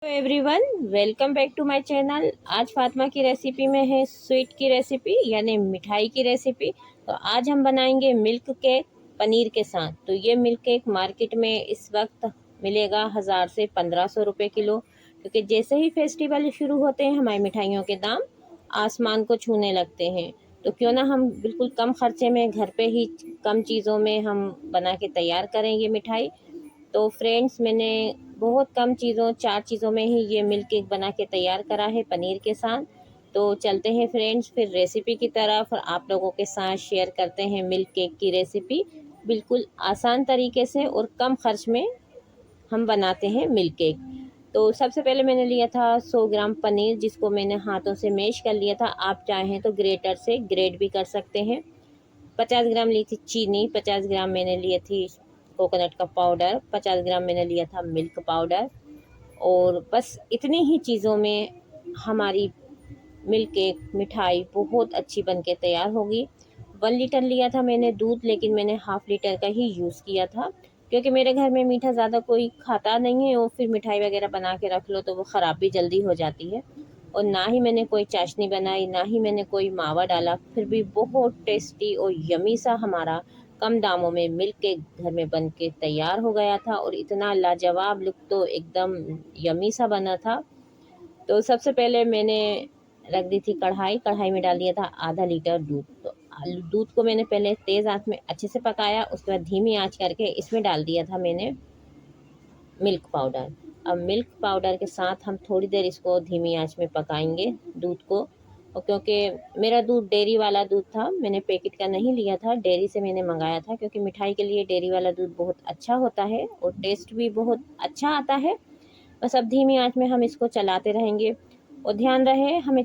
Hello everyone, welcome back to my channel. आज फातिमा की recipe में है स्वीट की रेसिपी यानी मिठाई की रेसिपी। तो आज हम बनाएंगे मिल्क केक पनीर के साथ। तो ये मिल्क केक मार्केट में इस वक्त मिलेगा 1000 से 1500 रुपये किलो, क्योंकि जैसे ही फेस्टिवल शुरू होते हैं हमारी मिठाइयों के दाम आसमान को छूने लगते हैं। तो क्यों ना हम बिल्कुल कम खर्चे में घर पे ही कम चीज़ों में हम बना के तैयार करें ये मिठाई। तो फ्रेंड्स, मैंने बहुत कम चीज़ों 4 चीज़ों में ही ये मिल्क केक बना के तैयार करा है पनीर के साथ। तो चलते हैं फ्रेंड्स फिर रेसिपी की तरफ और आप लोगों के साथ शेयर करते हैं मिल्क केक की रेसिपी। बिल्कुल आसान तरीके से और कम खर्च में हम बनाते हैं मिल्क केक। तो सबसे पहले मैंने लिया था 100 ग्राम पनीर, जिसको मैंने हाथों से मैश कर लिया था। आप चाहें तो ग्रेटर से ग्रेट भी कर सकते हैं। 50 ग्राम ली थी चीनी, 50 ग्राम मैंने लिए थी कोकोनट का पाउडर, 50 ग्राम मैंने लिया था मिल्क पाउडर। और बस इतनी ही चीज़ों में हमारी मिल्क केक मिठाई बहुत अच्छी बन के तैयार होगी। 1 लीटर लिया था मैंने दूध, लेकिन मैंने हाफ़ लीटर का ही यूज़ किया था, क्योंकि मेरे घर में मीठा ज़्यादा कोई खाता नहीं है और फिर मिठाई वगैरह बना के रख लो तो वो ख़राब भी जल्दी हो जाती है। और ना ही मैंने कोई चाशनी बनाई, ना ही मैंने कोई मावा डाला, फिर भी बहुत टेस्टी और यमी सा हमारा कम दामों में मिल्क केक घर में बन के तैयार हो गया था। और इतना लाजवाब लुक, तो एकदम यमी सा बना था। तो सबसे पहले मैंने रख दी थी कढ़ाई, कढ़ाई में डाल दिया था आधा लीटर दूध। तो दूध को मैंने पहले तेज़ आंच में अच्छे से पकाया, उसके बाद धीमी आंच करके इसमें डाल दिया था मैंने मिल्क पाउडर। अब मिल्क पाउडर के साथ हम थोड़ी देर इसको धीमी आंच में पकाएंगे दूध को। और क्योंकि मेरा दूध डेयरी वाला दूध था, मैंने पैकेट का नहीं लिया था, डेयरी से मैंने मंगाया था, क्योंकि मिठाई के लिए डेयरी वाला दूध बहुत अच्छा होता है और टेस्ट भी बहुत अच्छा आता है। बस अब धीमी आंच में हम इसको चलाते रहेंगे। और ध्यान रहे हमें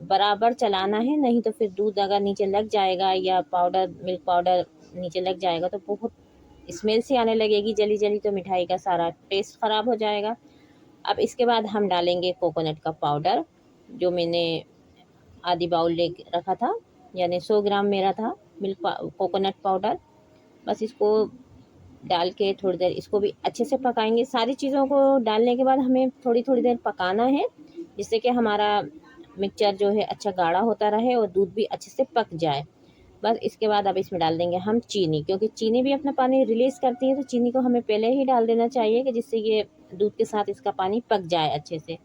बराबर चलाना है, नहीं तो फिर दूध अगर नीचे लग जाएगा या मिल्क पाउडर नीचे लग जाएगा तो बहुत स्मेल सी आने लगेगी जली जली, तो मिठाई का सारा टेस्ट ख़राब हो जाएगा। अब इसके बाद हम डालेंगे कोकोनट का पाउडर, जो मैंने आधी बाउल ले रखा था, यानी 100 ग्राम मेरा था कोकोनट पाउडर। बस इसको डाल के थोड़ी देर इसको भी अच्छे से पकाएंगे। सारी चीज़ों को डालने के बाद हमें थोड़ी थोड़ी देर पकाना है, जिससे कि हमारा मिक्सचर जो है अच्छा गाढ़ा होता रहे और दूध भी अच्छे से पक जाए। बस इसके बाद अब इसमें डाल देंगे हम चीनी, क्योंकि चीनी भी अपना पानी रिलीज़ करती है, तो चीनी को हमें पहले ही डाल देना चाहिए कि जिससे ये दूध के साथ इसका पानी पक जाए अच्छे से।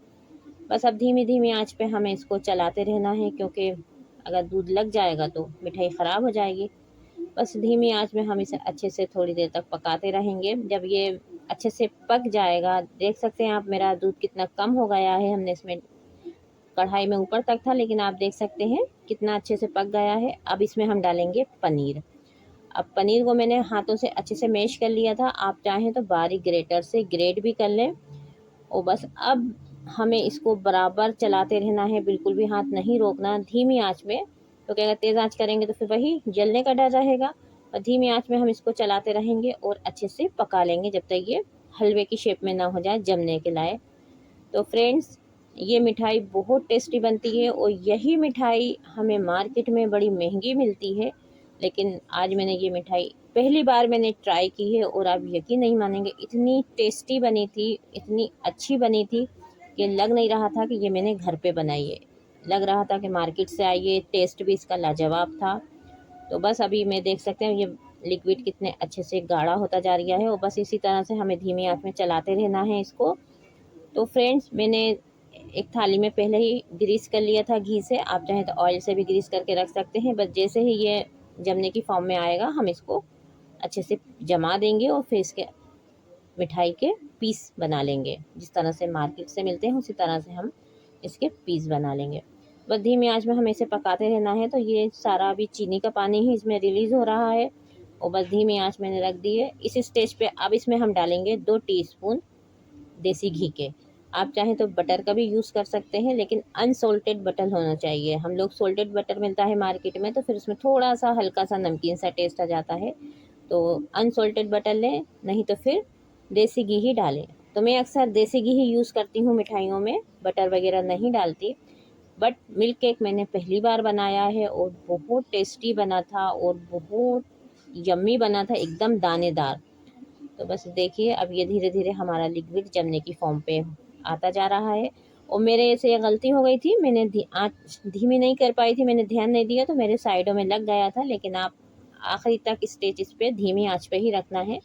बस अब धीमी धीमी आंच पे हमें इसको चलाते रहना है, क्योंकि अगर दूध लग जाएगा तो मिठाई ख़राब हो जाएगी। बस धीमी आंच में हम इसे अच्छे से थोड़ी देर तक पकाते रहेंगे। जब ये अच्छे से पक जाएगा, देख सकते हैं आप मेरा दूध कितना कम हो गया है। हमने इसमें कढ़ाई में ऊपर तक था, लेकिन आप देख सकते हैं कितना अच्छे से पक गया है। अब इसमें हम डालेंगे पनीर। अब पनीर को मैंने हाथों से अच्छे से मैश कर लिया था, आप चाहें तो बारीक ग्रेटर से ग्रेट भी कर लें। और बस अब हमें इसको बराबर चलाते रहना है, बिल्कुल भी हाथ नहीं रोकना, धीमी आंच में। तो क्या, अगर तेज़ आंच करेंगे तो फिर वही जलने का डर रहेगा। और धीमी आंच में हम इसको चलाते रहेंगे और अच्छे से पका लेंगे जब तक ये हलवे की शेप में ना हो जाए, जमने के लायक। तो फ्रेंड्स, ये मिठाई बहुत टेस्टी बनती है और यही मिठाई हमें मार्केट में बड़ी महंगी मिलती है, लेकिन आज मैंने ये मिठाई पहली बार मैंने ट्राई की है और आप यकीन नहीं मानेंगे, इतनी टेस्टी बनी थी, इतनी अच्छी बनी थी कि लग नहीं रहा था कि ये मैंने घर पे बनाई है। लग रहा था कि मार्केट से आई है। टेस्ट भी इसका लाजवाब था। तो बस अभी मैं देख सकते हैं ये लिक्विड कितने अच्छे से गाढ़ा होता जा रहा है, और बस इसी तरह से हमें धीमी आंच में चलाते रहना है इसको। तो फ्रेंड्स, मैंने एक थाली में पहले ही ग्रीस कर लिया था घी से, आप चाहें तो ऑयल से भी ग्रीस करके रख सकते हैं। बस जैसे ही ये जमने की फॉर्म में आएगा हम इसको अच्छे से जमा देंगे और फिर इसके मिठाई के पीस बना लेंगे। जिस तरह से मार्केट से मिलते हैं उसी तरह से हम इसके पीस बना लेंगे। बस धीमी आंच में हमें इसे पकाते रहना है। तो ये सारा अभी चीनी का पानी ही इसमें रिलीज़ हो रहा है और बस धीमी आंच मैंने रख दी है। इस स्टेज पे अब इसमें हम डालेंगे 2 टीस्पून देसी घी के। आप चाहें तो बटर का भी यूज़ कर सकते हैं, लेकिन अनसॉल्टेड बटर होना चाहिए। हम लोग सॉल्टेड बटर मिलता है मार्केट में, तो फिर उसमें थोड़ा सा हल्का सा नमकीन सा टेस्ट आ जाता है। तो अनसॉल्टेड बटर लें, नहीं तो फिर देसी घी ही डालें। तो मैं अक्सर देसी घी ही यूज़ करती हूँ मिठाइयों में, बटर वगैरह नहीं डालती। बट मिल्क केक मैंने पहली बार बनाया है और बहुत टेस्टी बना था और बहुत यम्मी बना था, एकदम दानेदार। तो बस देखिए अब ये धीरे धीरे हमारा लिक्विड जमने की फॉर्म पे आता जा रहा है। और मेरे से गलती हो गई थी, मैंने आँच धीमी नहीं कर पाई थी, मैंने ध्यान नहीं दिया तो मेरे साइडों में लग गया था। लेकिन आप आखिरी तक स्टेज इस पे धीमी आंच पे ही रखना है।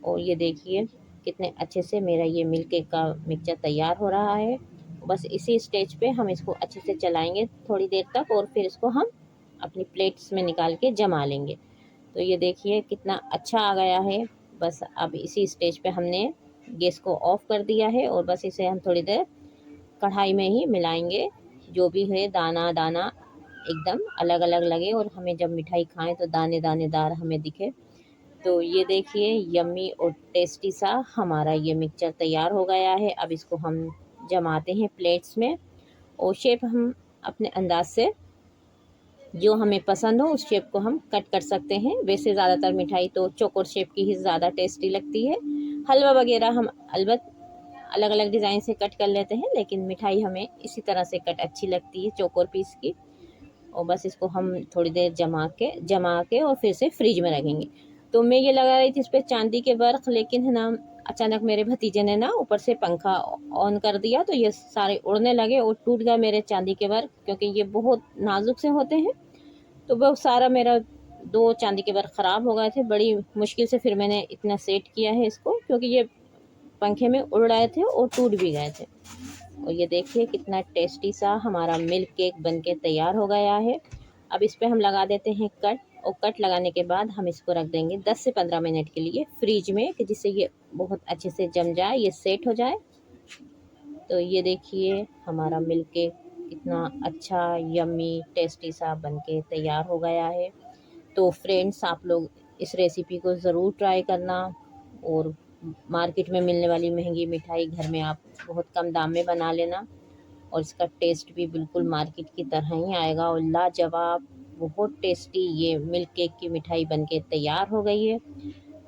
और ये देखिए कितने अच्छे से मेरा ये मिल्क केक का मिक्सचर तैयार हो रहा है। बस इसी स्टेज पे हम इसको अच्छे से चलाएंगे थोड़ी देर तक, और फिर इसको हम अपनी प्लेट्स में निकाल के जमा लेंगे। तो ये देखिए कितना अच्छा आ गया है। बस अब इसी स्टेज पे हमने गैस को ऑफ कर दिया है, और बस इसे हम थोड़ी देर कढ़ाई में ही मिलाएंगे, जो भी है दाना दाना एकदम अलग अलग लगे, और हमें जब मिठाई खाएं तो दाने दानेदार हमें दिखे। तो ये देखिए यम्मी और टेस्टी सा हमारा ये मिक्सचर तैयार हो गया है। अब इसको हम जमाते हैं प्लेट्स में, और शेप हम अपने अंदाज से जो हमें पसंद हो उस शेप को हम कट कर सकते हैं। वैसे ज़्यादातर मिठाई तो चौकोर शेप की ही ज़्यादा टेस्टी लगती है। हलवा वगैरह हम अलबत् अलग अलग डिज़ाइन से कट कर लेते हैं, लेकिन मिठाई हमें इसी तरह से कट अच्छी लगती है चौकोर पीस की। और बस इसको हम थोड़ी देर जमा के और फिर से फ्रिज में रखेंगे। तो मैं ये लगा रही थी इस पर चांदी के बर्फ, लेकिन है ना अचानक मेरे भतीजे ने ना ऊपर से पंखा ऑन कर दिया, तो ये सारे उड़ने लगे और टूट गया मेरे चांदी के बर्फ, क्योंकि ये बहुत नाजुक से होते हैं। तो वो सारा मेरा 2 चांदी के बर्फ ख़राब हो गए थे। बड़ी मुश्किल से फिर मैंने इतना सेट किया है इसको, क्योंकि ये पंखे में उड़ रहे थे और टूट भी गए थे। और ये देखिए कितना टेस्टी सा हमारा मिल्क केक बनके तैयार हो गया है। अब इस पे हम लगा देते हैं कट, और कट लगाने के बाद हम इसको रख देंगे 10 से 15 मिनट के लिए फ्रिज में, कि जिससे ये बहुत अच्छे से जम जाए, ये सेट हो जाए। तो ये देखिए हमारा मिल्क केक कितना अच्छा यम्मी टेस्टी सा बनके तैयार हो गया है। तो फ्रेंड्स आप लोग इस रेसिपी को ज़रूर ट्राई करना, और मार्केट में मिलने वाली महंगी मिठाई घर में आप बहुत कम दाम में बना लेना, और इसका टेस्ट भी बिल्कुल मार्केट की तरह ही आएगा। और लाजवाब बहुत टेस्टी ये मिल्क केक की मिठाई बनके तैयार हो गई है।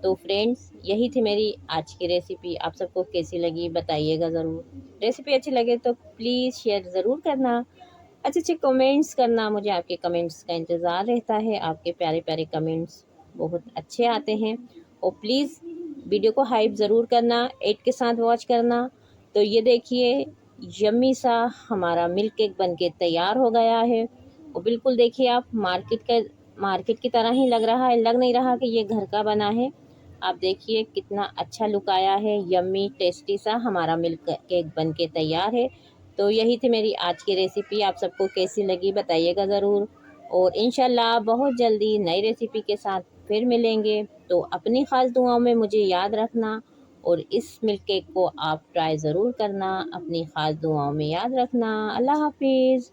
तो फ्रेंड्स यही थी मेरी आज की रेसिपी। आप सबको कैसी लगी बताइएगा ज़रूर। रेसिपी अच्छी लगे तो प्लीज़ शेयर ज़रूर करना, अच्छे अच्छे कमेंट्स करना। मुझे आपके कमेंट्स का इंतज़ार रहता है। आपके प्यारे प्यारे कमेंट्स बहुत अच्छे आते हैं। और प्लीज़ वीडियो को हाइप ज़रूर करना, ऐड के साथ वॉच करना। तो ये देखिए यम्मी सा हमारा मिल्क केक बनके तैयार हो गया है। और बिल्कुल देखिए आप मार्केट की तरह ही लग रहा है, लग नहीं रहा कि ये घर का बना है। आप देखिए कितना अच्छा लुक आया है। यम्मी टेस्टी सा हमारा मिल्क केक बनके तैयार है। तो यही थी मेरी आज की रेसिपी। आप सबको कैसी लगी बताइएगा ज़रूर, और इंशाल्लाह बहुत जल्दी नई रेसिपी के साथ फिर मिलेंगे। तो अपनी ख़ास दुआओं में मुझे याद रखना, और इस मिल्क केक को आप ट्राई ज़रूर करना, अपनी ख़ास दुआओं में याद रखना। अल्लाह हाफिज़।